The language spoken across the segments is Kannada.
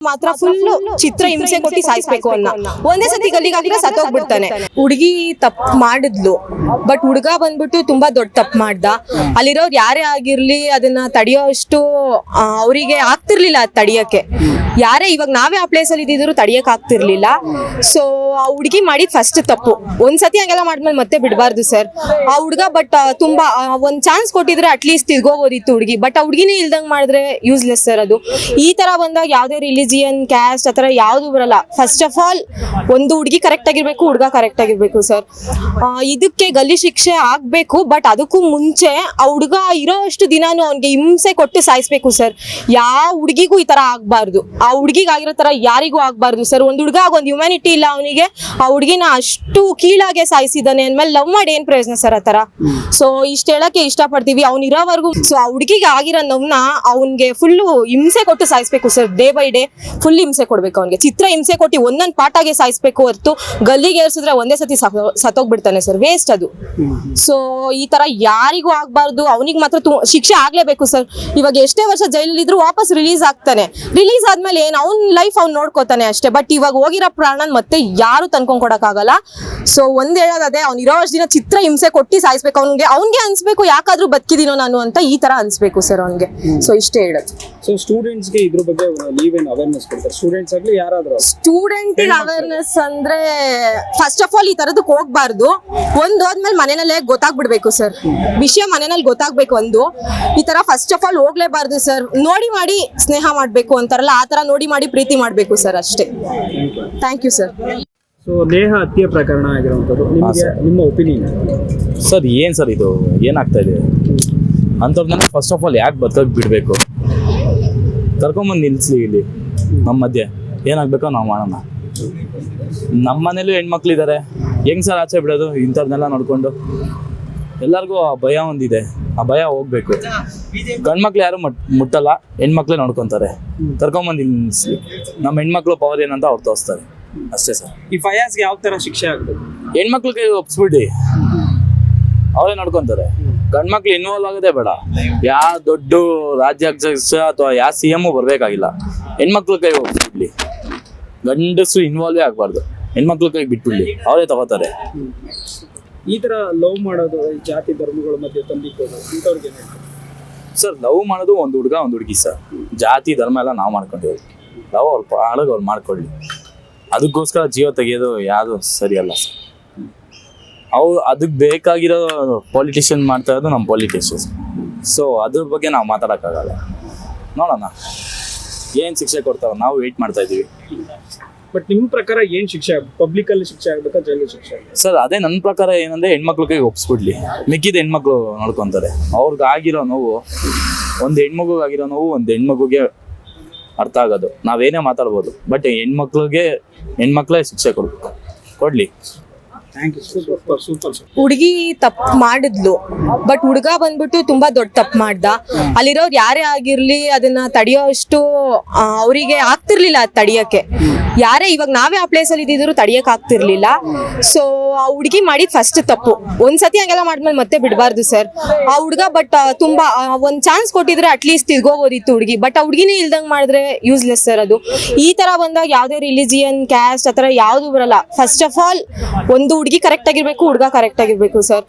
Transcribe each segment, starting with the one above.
ಮಾತ್ರ ಫುಲ್ ಚಿತ್ರ ಹಿಂಸೆ ಕೊಟ್ಟು ಸಾಯಿಸ್ಬೇಕು ಅನ್ನ ಒಂದೇ ಸತಿ ಗಲ್ಲಿಗೆ ಹಾಕಿದ್ರೆ ಸತ್ತೋಗ್ಬಿಡ್ತಾನೆ. ಹುಡುಗಿ ತಪ್ಪು ಮಾಡಿದ್ಲು, ಬಟ್ ಹುಡುಗ ಬಂದ್ಬಿಟ್ಟು ತುಂಬಾ ದೊಡ್ಡ ತಪ್ಪು ಮಾಡ್ದ. ಅಲ್ಲಿರೋರು ಯಾರೇ ಆಗಿರ್ಲಿ ಅದನ್ನ ತಡೆಯೋ ಅಷ್ಟು ಅವರಿಗೆ ಆಗ್ತಿರ್ಲಿಲ್ಲ ಅದ್ ತಡಿಯಕ್ಕೆ. ಯಾರೇ ಇವಾಗ ನಾವೇ ಆ ಪ್ಲೇಸ್ ಅಲ್ಲಿ ಇದ್ದಿದ್ರು ತಡಿಯಕ್ ಆಗ್ತಿರ್ಲಿಲ್ಲ. ಸೊ ಆ ಹುಡುಗಿ ಮಾಡಿದ್ ಫಸ್ಟ್ ತಪ್ಪು. ಒಂದ್ಸತಿ ಹಂಗೆಲ್ಲ ಮಾಡಿದ್ಮೇಲೆ ಮತ್ತೆ ಬಿಡಬಾರ್ದು ಸರ್. ಆ ಹುಡುಗ ಬಟ್ ತುಂಬಾ ಒಂದ್ ಚಾನ್ಸ್ ಕೊಟ್ಟಿದ್ರೆ ಅಟ್ಲೀಸ್ಟ್ ತಿರ್ಗೋಬೋದಿತ್ತು ಹುಡುಗಿ. ಬಟ್ ಆ ಹುಡುಗಿನೇ ಇಲ್ದಂಗ್ ಮಾಡಿದ್ರೆ ಯೂಸ್ಲೆಸ್ ಸರ್. ಅದು ಈ ತರ ಬಂದಾಗ ಯಾವ್ದೇ ರಿಲಿಜಿಯನ್ ಕ್ಯಾಸ್ಟ್ ಆತರ ಯಾವ್ದು ಬರಲ್ಲ. ಫಸ್ಟ್ ಆಫ್ ಆಲ್ ಒಂದು ಹುಡುಗಿ ಕರೆಕ್ಟ್ ಆಗಿರ್ಬೇಕು, ಹುಡುಗ ಕರೆಕ್ಟ್ ಆಗಿರ್ಬೇಕು ಸರ್. ಇದಕ್ಕೆ ಗಲ್ಲಿ ಶಿಕ್ಷೆ ಆಗ್ಬೇಕು, ಬಟ್ ಅದಕ್ಕೂ ಮುಂಚೆ ಆ ಹುಡುಗ ಇರೋ ಅಷ್ಟು ದಿನಾನು ಅವ್ನಿಗೆ ಹಿಂಸೆ ಕೊಟ್ಟು ಸಾಯಿಸ್ಬೇಕು ಸರ್. ಯಾವ ಹುಡುಗಿಗೂ ಈ ತರ ಆಗ್ಬಾರ್ದು, ಆ ಹುಡುಗಿಗೆ ಆಗಿರೋ ತರ ಯಾರಿಗೂ ಆಗ್ಬಾರ್ದು ಸರ್. ಒಂದ್ ಹುಡುಗ ಒಂದ್ ಹ್ಯುಮ್ಯಾನಿಟಿ ಇಲ್ಲ ಅವನಿಗೆ, ಆ ಹುಡುಗಿನ ಅಷ್ಟು ಕೀಳಾಗೆ ಸಾಯಿಸಿದಾನೆ ಅಂದ್ಮೇಲೆ ಲವ್ ಮಾಡಿ ಏನ್ ಪ್ರಯೋಜನ ಸರ್ ಆ ತರ. ಸೊ ಇಷ್ಟ ಹೇಳಕ್ಕೆ ಇಷ್ಟ ಪಡ್ತೀವಿ ಅವ್ನ್ ಇರೋವರೆಗೂ. ಸೊ ಆ ಹುಡುಗಿಗೆ ಆಗಿರೋ ನೋವ್ನ ಅವ್ನ್ಗೆ ಫುಲ್ಲು ಹಿಂಸೆ ಕೊಟ್ಟು ಸಾಯಿಸ್ಬೇಕು sir. Day by day full ಹಿಂಸೆ ಕೊಡ್ಬೇಕು ಅವ್ನಿಗೆ. ಚಿತ್ರ ಹಿಂಸೆ ಕೊಟ್ಟು ಒಂದೊಂದು ಪಾಠಾಗೆ ಸಾಯಿಸ್ಬೇಕು ಹೊರತು ಗಲ್ಲಿಗೆ ಏರ್ಸಿದ್ರೆ ಒಂದೇ ಸತಿ ಸತ್ತೋಗ್ಬಿಡ್ತಾನೆ ಸರ್. ವೇಸ್ಟ್ ಅದು. ಸೊ ಈ ತರ ಯಾರಿಗೂ ಆಗ್ಬಾರ್ದು. ಅವನಿಗೆ ಮಾತ್ರ ಶಿಕ್ಷೆ ಆಗ್ಲೇಬೇಕು ಸರ್. ಇವಾಗ ಎಷ್ಟೇ ವರ್ಷ ಜೈಲಲ್ಲಿ ಇದ್ರು ವಾಪಸ್ ರಿಲೀಸ್ ಆಗ್ತಾನೆ. ರಿಲೀಸ್ ಆದ್ಮೇಲೆ ಏನ್ ಅವ್ನ್ ಲೈಫ್ ಅವ್ನ್ ನೋಡ್ಕೋತಾನೆ ಅಷ್ಟೇ. ಬಟ್ ಇವಾಗ ಹೋಗಿರೋ ಪ್ರಾಣನ್ ಮತ್ತೆ ಯಾರು ತಂದ್ಕೊಂಡ್ ಕೊಡಕ್ಕಾಗಲ್ಲ. ಸೊ ಒಂದ್ ಹೇಳೋದೇ ಅವ್ನ್ ಇರೋ ಅಷ್ಟು ದಿನ ಚಿತ್ರ ಹಿಂಸೆ ಕೊಟ್ಟು ಸಾಯಿಸ್ಬೇಕು. ಅವ್ನ್ಗೆ ಅನ್ಸ್ಬೇಕು ಯಾಕಾದ್ರೂ ಬದುಕಿದೀನೋ ನಾನು ಅಂತ, ಈ ತರ ಅನ್ಸ್ಬೇಕು ಸರ್ ಅವ್ನ್ಗೆ. ಸೊ ಇಷ್ಟೇ ಹೇಳೋದು. ಸೊ ಸ್ಟೂಡೆಂಟ್ಸ್ಗೆ ಇದ್ರ ಬಗ್ಗೆ ನೀವೇನು ಅವೇರ್ನೆಸ್ ಕೊಡ್ತಾರೆ? ಸ್ಟೂಡೆಂಟ್ಸ್ ಆಗ್ಲಿ ಯಾರಾದ್ರೂ? ಸ್ಟೂಡೆಂಟ್ ಅವೇರ್ನೆಸ್ ಅಂದ್ರೆ ಫಸ್ಟ್ ಆಫ್ ಆಲ್ ಈ ತರದಕ್ಕೆ ಹೋಗ್ಬಾರ್ದು. ಹೋದ್ಮೇಲೆ ಮನೆಯಲ್ಲೇ ಗೊತ್ತಾಗ್ಬಿಡ್ಬೇಕು ಸರ್. ವಿಷಯ ಮನೆಯಲ್ಲಿ ಗೊತ್ತಾಗ್ಬೇಕು. ಈ ತರ ಫಸ್ಟ್ ಆಫ್ ಆಲ್ ಹೋಗ್ಲೇಬಾರ್ದು ಸರ್. ನೋಡಿ ಮಾಡಿ ಸ್ನೇಹ ಮಾಡ್ಬೇಕು ಅಂತಾರಲ್ಲ, ಆ ತರ ನೋಡಿ ಮಾಡಿ ಪ್ರೀತಿ ಮಾಡ್ಬೇಕು ಸರ್ ಅಷ್ಟೇ. Thank you sir. So Neha ಹತ್ಯೆ ಪ್ರಕರಣ ಆಗಿರುವಂಥದ್ದು ನಿಮಗೆ ನಿಮ್ಮ ಒಪಿನಿಯನ್ ಸರ್? ಏನು ಸರ್ ಇದು ಏನಾಗ್ತಾ ಇದೆ ಅಂಥವ್ರನ್ನ ಫಸ್ಟ್ ಆಫ್ ಆಲ್ ಯಾಕೆ ಬದುಕೋಕೆ ಬಿಡಬೇಕು? ಕರ್ಕೊಂಬಂದು ನಿಲ್ಲಿಸ್ಲಿ ಇಲ್ಲಿ ನಮ್ಮ ಮಧ್ಯೆ. ಏನಾಗಬೇಕೋ ನಾವು ಮಾಡೋಣ. ನಮ್ಮ ಮನೇಲೂ ಹೆಣ್ಮಕ್ಳಿದ್ದಾರೆ, ಹೆಂಗೆ ಸರ್ ಆಚೆ ಬಿಡೋದು ಇಂಥವ್ರನ್ನೆಲ್ಲ ನೋಡಿಕೊಂಡು? ಎಲ್ಲರಿಗೂ ಆ ಭಯ ಒಂದಿದೆ, ಆ ಭಯ ಹೋಗ್ಬೇಕು. ಗಂಡ್ಮಕ್ಳು ಯಾರು ಮುಟ್ಟಲ್ಲ, ಹೆಣ್ಮಕ್ಳೇ ನೋಡ್ಕೊತಾರೆ. ಕರ್ಕೊಂಬಂದು ನಿಲ್ಲಿಸ್ಲಿ. ನಮ್ಮ ಹೆಣ್ಮಕ್ಳು ಪವರ್ ಏನಂತ ಅವ್ರು ತೋರಿಸ್ತಾರೆ ಅಷ್ಟೇ ಸರ್. ಈ ಫಯಾಜ್ಗೆ ಯಾವ ಥರ ಶಿಕ್ಷೆ ಆಗಬೇಕು? ಹೆಣ್ಮಕ್ಳಿಗೆ ಒಪ್ಸ್ಬಿಡಿ, ಅವರೇ ನೋಡ್ಕೊಂತಾರೆ. ಗಂಡ್ಮಕ್ಳು ಇನ್ವಾಲ್ವ್ ಆಗೋದೇ ಬೇಡ. ಯಾವ ದೊಡ್ಡ ರಾಜ್ಯಾಧ್ಯಕ್ಷ ಅಥವಾ ಯಾವ CM ಬರ್ಬೇಕಾಗಿಲ್ಲ. ಹೆಣ್ಮಕ್ಳ ಕೈ ಒಪ್ಸ್ಬಿಡ್ಲಿ. ಗಂಡಸರು ಇನ್ವಾಲ್ವೇ ಆಗಬಾರ್ದು. ಹೆಣ್ಮಕ್ಳ ಕೈ ಬಿಟ್ಬಿಡ್ಲಿ, ಅವರೇ ತಗೋತಾರೆ. ಈ ಥರ ಲವ್ ಮಾಡೋದು ಜಾತಿ ಧರ್ಮಗಳ ಮಧ್ಯೆ ತಂದಿಕ್ಕೋದು ಇಂಥವ್ರಿಗೆ ಸರ್? ಲವ್ ಮಾಡೋದು ಒಂದು ಹುಡುಗ ಒಂದು ಹುಡುಗಿ ಸರ್. ಜಾತಿ ಧರ್ಮ ಎಲ್ಲ ನಾವು ಮಾಡ್ಕೊಂಡಿರೋದು. ಲವ್ ಅವ್ರು ಪಾಡಿಗೆ ಅವ್ರು ಮಾಡ್ಕೊಳ್ಳಿ. ಅದಕ್ಕೋಸ್ಕರ ಜೀವ ತೆಗೆಯೋದು ಯಾವುದು ಸರಿಯಲ್ಲ ಸರ್. ಅದಕ್ಕೆ ಬೇಕಾಗಿರೋ ಪಾಲಿಟಿಷಿಯನ್ ಮಾಡ್ತಾ ಇರೋದು ನಮ್ಮ ಪಾಲಿಟಿಷಿಯನ್ಸ್. ಸೊ ಅದ್ರ ಬಗ್ಗೆ ನಾವು ಮಾತಾಡೋಕ್ಕಾಗಲ್ಲ. ನೋಡೋಣ ಏನು ಶಿಕ್ಷೆ ಕೊಡ್ತಾರೋ, ನಾವು ವೆಯ್ಟ್ ಮಾಡ್ತಾ ಇದ್ದೀವಿ. ಬಟ್ ನಿಮ್ಮ ಪ್ರಕಾರ ಏನು ಶಿಕ್ಷೆ ಆಗಬೇಕು? ಪಬ್ಲಿಕಲ್ಲಿ ಶಿಕ್ಷೆ ಆಗಬೇಕಾ, ಜೈಲು ಶಿಕ್ಷೆ ಆಗಬೇಕು? ಸರ್ ಅದೇ ನನ್ನ ಪ್ರಕಾರ ಏನಂದರೆ ಹೆಣ್ಮಕ್ಳ ಕೈಗೆ ಒಪ್ಸ್ಬಿಡ್ಲಿ. ಮಿಕ್ಕಿದ ಹೆಣ್ಮಕ್ಳು ನೋಡ್ಕೊತಾರೆ. ಅವ್ರಿಗೆ ಆಗಿರೋ ನೋವು, ಒಂದು ಹೆಣ್ಮಗುಗಾಗಿರೋ ನೋವು ಒಂದು ಹೆಣ್ಮಗುಗೆ ಅರ್ಥ ಆಗೋದು. ನಾವೇನೇ ಮಾತಾಡ್ಬೋದು, ಬಟ್ ಹೆಣ್ಮಕ್ಳೇ ಶಿಕ್ಷೆ ಕೊಡ್ಲಿ. ಹುಡುಗಿ ತಪ್ಪು ಮಾಡಿದ್ಲು, ಬಟ್ ಹುಡುಗ ಬಂದ್ಬಿಟ್ಟು ತುಂಬಾ ದೊಡ್ಡ ತಪ್ಪು ಮಾಡ್ದ. ಅಲ್ಲಿರೋರು ಯಾರೇ ಆಗಿರ್ಲಿ ಅದನ್ನ ತಡೆಯೋ ಅಷ್ಟು ಅವರಿಗೆ ಆಗ್ತಿರ್ಲಿಲ್ಲ ಅದ್ ತಡಿಯಕ್ಕೆ. ಯಾರೇ ಇವಾಗ ನಾವೇ ಆ ಪ್ಲೇಸ್ ಅಲ್ಲಿ ಇದ್ದಿದ್ರು ತಡಿಯಕ್ ಆಗ್ತಿರ್ಲಿಲ್ಲ. ಸೊ ಆ ಹುಡುಗಿ ಮಾಡಿದ್ ಫಸ್ಟ್ ತಪ್ಪು. ಒಂದ್ಸತಿ ಹಂಗೆಲ್ಲ ಮಾಡಿದ್ಮೇಲೆ ಮತ್ತೆ ಬಿಡಬಾರ್ದು ಸರ್. ಆ ಹುಡುಗ ಬಟ್ ತುಂಬಾ ಒಂದ್ ಚಾನ್ಸ್ ಕೊಟ್ಟಿದ್ರೆ ಅಟ್ಲೀಸ್ಟ್ ತಿರ್ಗೋಬೋದಿತ್ತು ಹುಡುಗಿ. ಬಟ್ ಆ ಹುಡುಗಿನೇ ಇಲ್ದಂಗ್ ಮಾಡಿದ್ರೆ ಯೂಸ್ಲೆಸ್ ಸರ್. ಅದು ಈ ತರ ಬಂದಾಗ ಯಾವ್ದೇ ರಿಲಿಜಿಯನ್ ಕ್ಯಾಸ್ಟ್ ಆತರ ಯಾವ್ದು ಬರಲ್ಲ. ಫಸ್ಟ್ ಆಫ್ ಆಲ್ ಒಂದು ಹುಡುಗಿ ಕರೆಕ್ಟ್ ಆಗಿರ್ಬೇಕು, ಹುಡುಗ ಕರೆಕ್ಟ್ ಆಗಿರ್ಬೇಕು ಸರ್.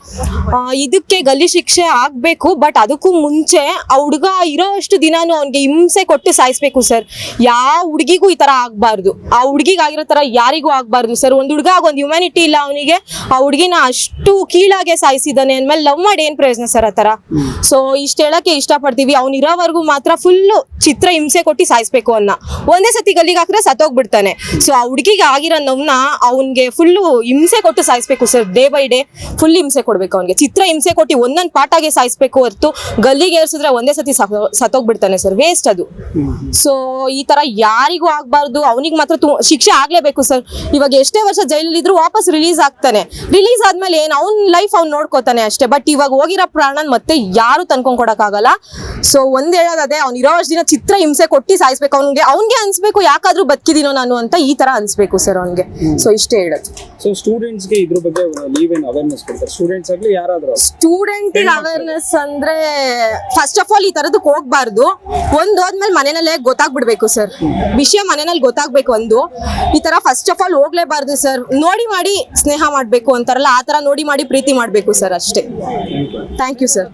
ಇದಕ್ಕೆ ಗಲ್ಲಿ ಶಿಕ್ಷೆ ಆಗ್ಬೇಕು, ಬಟ್ ಅದಕ್ಕೂ ಮುಂಚೆ ಆ ಹುಡುಗ ಇರೋ ಅಷ್ಟು ದಿನಾನು ಅವ್ನಿಗೆ ಹಿಂಸೆ ಕೊಟ್ಟು ಸಾಯಿಸ್ಬೇಕು ಸರ್. ಯಾವ ಹುಡುಗಿಗೂ ಈ ತರ ಆಗ್ಬಾರ್ದು, ಆ ಹುಡುಗಿಗೆ ಆಗಿರೋ ತರ ಯಾರಿಗೂ ಆಗ್ಬಾರ್ದು ಸರ್. ಒಂದ್ ಹುಡುಗ ಒಂದ್ ಹ್ಯುಮ್ಯಾನಿಟಿ ಇಲ್ಲ ಅವನಿಗೆ, ಆ ಹುಡುಗಿನ ಅಷ್ಟು ಕೀಳಾಗೆ ಸಾಯಿಸಿದಾನೆ ಅಂದ್ಮೇಲೆ ಲವ್ ಮಾಡಿ ಏನ್ ಪ್ರಯೋಜನ ಸರ್ ಆ ತರ. ಸೊ ಇಷ್ಟ ಹೇಳಕ್ಕೆ ಇಷ್ಟ ಪಡ್ತೀವಿ ಅವ್ನ್ ಇರೋವರೆಗೂ ಮಾತ್ರ ಫುಲ್ಲು ಚಿತ್ರ ಹಿಂಸೆ ಕೊಟ್ಟು ಸಾಯಿಸ್ಬೇಕು ಒಂದೇ ಸತಿ ಗಲ್ಲಿಗೆ ಹಾಕಿದ್ರೆ ಸತ್ತೋಗ್ಬಿಡ್ತಾನೆ. ಸೊ ಆ ಹುಡುಗಿಗೆ ಆಗಿರೋ ನೋವ್ನ ಅವ್ನ್ಗೆ ಫುಲ್ಲು ಹಿಂಸೆ ಕೊಟ್ಟು ಸಾಯಿಸ್ಬೇಕು sir. Day by day full ಹಿಂಸೆ ಕೊಡ್ಬೇಕು ಅವ್ನಿಗೆ. ಚಿತ್ರ ಹಿಂಸೆ ಕೊಟ್ಟು ಒಂದೊಂದು ಪಾಠಾಗೆ ಸಾಯಿಸ್ಬೇಕು ಹೊರತು ಗಲ್ಲಿಗೆ ಏರ್ಸಿದ್ರೆ ಒಂದೇ ಸತಿ ಸತ್ತೋಗ್ಬಿಡ್ತಾನೆ ಸರ್. ವೇಸ್ಟ್ ಅದು. ಸೊ ಈ ತರ ಯಾರಿಗೂ ಆಗ್ಬಾರ್ದು. ಅವನಿಗೆ ಮಾತ್ರ ಶಿಕ್ಷೆ ಆಗ್ಲೇಬೇಕು ಸರ್. ಇವಾಗ ಎಷ್ಟೇ ವರ್ಷ ಜೈಲಲ್ಲಿ ಇದ್ರು ವಾಪಸ್ ರಿಲೀಸ್ ಆಗ್ತಾನೆ. ರಿಲೀಸ್ ಆದ್ಮೇಲೆ ಏನ್ ಅವ್ನ ಲೈಫ್ ಅವ್ನು ನೋಡ್ಕೋತಾನೆ ಅಷ್ಟೇ. ಬಟ್ ಇವಾಗ ಹೋಗಿರೋ ಪ್ರಾಣನ್ ಮತ್ತೆ ಯಾರು ತಂದ್ಕೊಂಡ್ ಕೊಡಕ್ಕಾಗಲ್ಲ. ಸೊ ಒಂದ್ ಹೇಳೋದೇ, ಅವ್ನು ಇರೋ ಅಷ್ಟು ದಿನ ಚಿತ್ರ ಹಿಂಸೆ ಕೊಟ್ಟು ಸಾಯಿಸ್ಬೇಕು. ಅವ್ನಿಗೆ ಅನ್ಸ್ಬೇಕು ಯಾಕಾದ್ರೂ ಬದುಕಿದೀನೋ ನಾನು ಅಂತ, ಈ ತರ ಅನ್ಸ್ಬೇಕು ಸರ್ ಅವ್ನಿಗೆ. ಸೊ ಇಷ್ಟೇ ಹೇಳೋದು. ಸೊ ಸ್ಟೂಡೆಂಟ್ಸ್ಗೆ ಇದ್ರ ಬಗ್ಗೆ ನೀವೇನು ಅವೇರ್ನೆಸ್ ಕೊಡ್ತಾರೆ? ಸ್ಟೂಡೆಂಟ್ಸ್ ಆಗ್ಲಿ ಯಾರಾದ್ರೂ? ಸ್ಟೂಡೆಂಟ್ ಅವೇರ್ನೆಸ್ ಅಂದ್ರೆ ಫಸ್ಟ್ ಆಫ್ ಆಲ್ ಈ ತರದಕ್ಕೆ ಹೋಗ್ಬಾರ್ದು. ಹೋದ್ಮೇಲೆ ಮನೆಯಲ್ಲೇ ಗೊತ್ತಾಗ್ಬಿಡ್ಬೇಕು ಸರ್. ವಿಷಯ ಮನೆಯಲ್ಲಿ ಗೊತ್ತಾಗ್ಬೇಕು. ಈ ತರ ಫಸ್ಟ್ ಆಫ್ ಆಲ್ ಹೋಗ್ಲೇಬಾರ್ದು ಸರ್. ನೋಡಿ ಮಾಡಿ ಸ್ನೇಹ ಮಾಡ್ಬೇಕು ಅಂತಾರಲ್ಲ, ಆ ತರ ನೋಡಿ ಮಾಡಿ ಪ್ರೀತಿ ಮಾಡ್ಬೇಕು ಸರ್ ಅಷ್ಟೇ. Thank you sir.